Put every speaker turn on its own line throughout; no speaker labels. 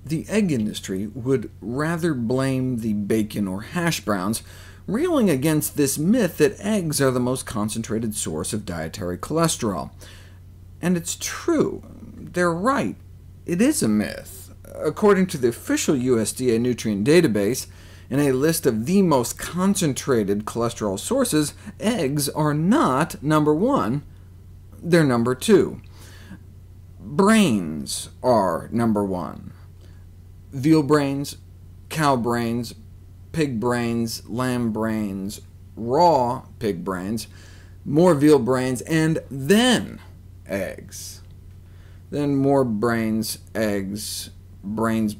The egg industry would rather blame the bacon or hash browns, railing against this myth that eggs are the most concentrated source of dietary cholesterol. And it's true. They're right. It is a myth. According to the official USDA nutrient database, in a list of the most concentrated cholesterol sources, eggs are not number 1, they're number 2. Brains are number 1. Veal brains, cow brains, pig brains, lamb brains, raw pig brains, more veal brains, and then eggs. Then more brains, eggs, brains,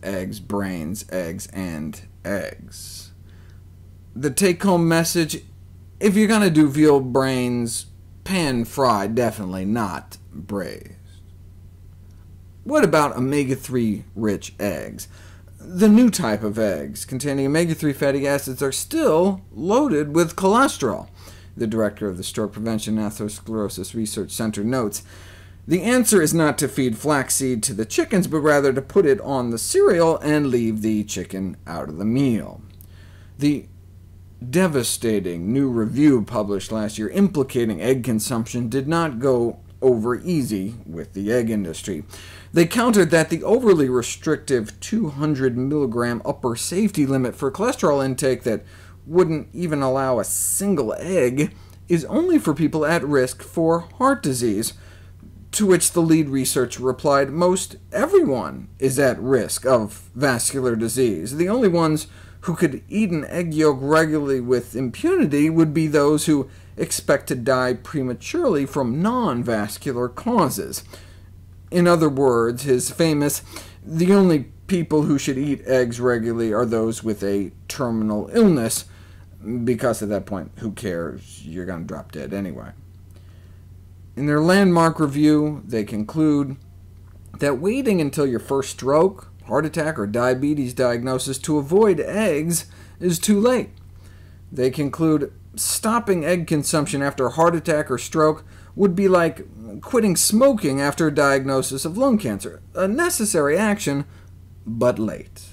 eggs, brains, eggs, and eggs. The take-home message: if you're going to do veal brains, pan-fried, definitely not braised. What about omega-3 rich eggs? The new type of eggs containing omega-3 fatty acids are still loaded with cholesterol. The director of the Stroke Prevention and Atherosclerosis Research Center notes, the answer is not to feed flaxseed to the chickens, but rather to put it on the cereal and leave the chicken out of the meal. The devastating new review published last year implicating egg consumption did not go over easy with the egg industry. They countered that the overly restrictive 200 mg upper safety limit for cholesterol intake that wouldn't even allow a single egg is only for people at risk for heart disease, to which the lead researcher replied, most everyone is at risk of vascular disease. The only ones who could eat an egg yolk regularly with impunity would be those who expect to die prematurely from non-vascular causes. In other words, his famous, the only people who should eat eggs regularly are those with a terminal illness, because at that point, who cares? You're going to drop dead anyway. In their landmark review, they conclude that waiting until your first stroke, heart attack, or diabetes diagnosis to avoid eggs is too late. They conclude stopping egg consumption after a heart attack or stroke would be like quitting smoking after a diagnosis of lung cancer, a necessary action, but late.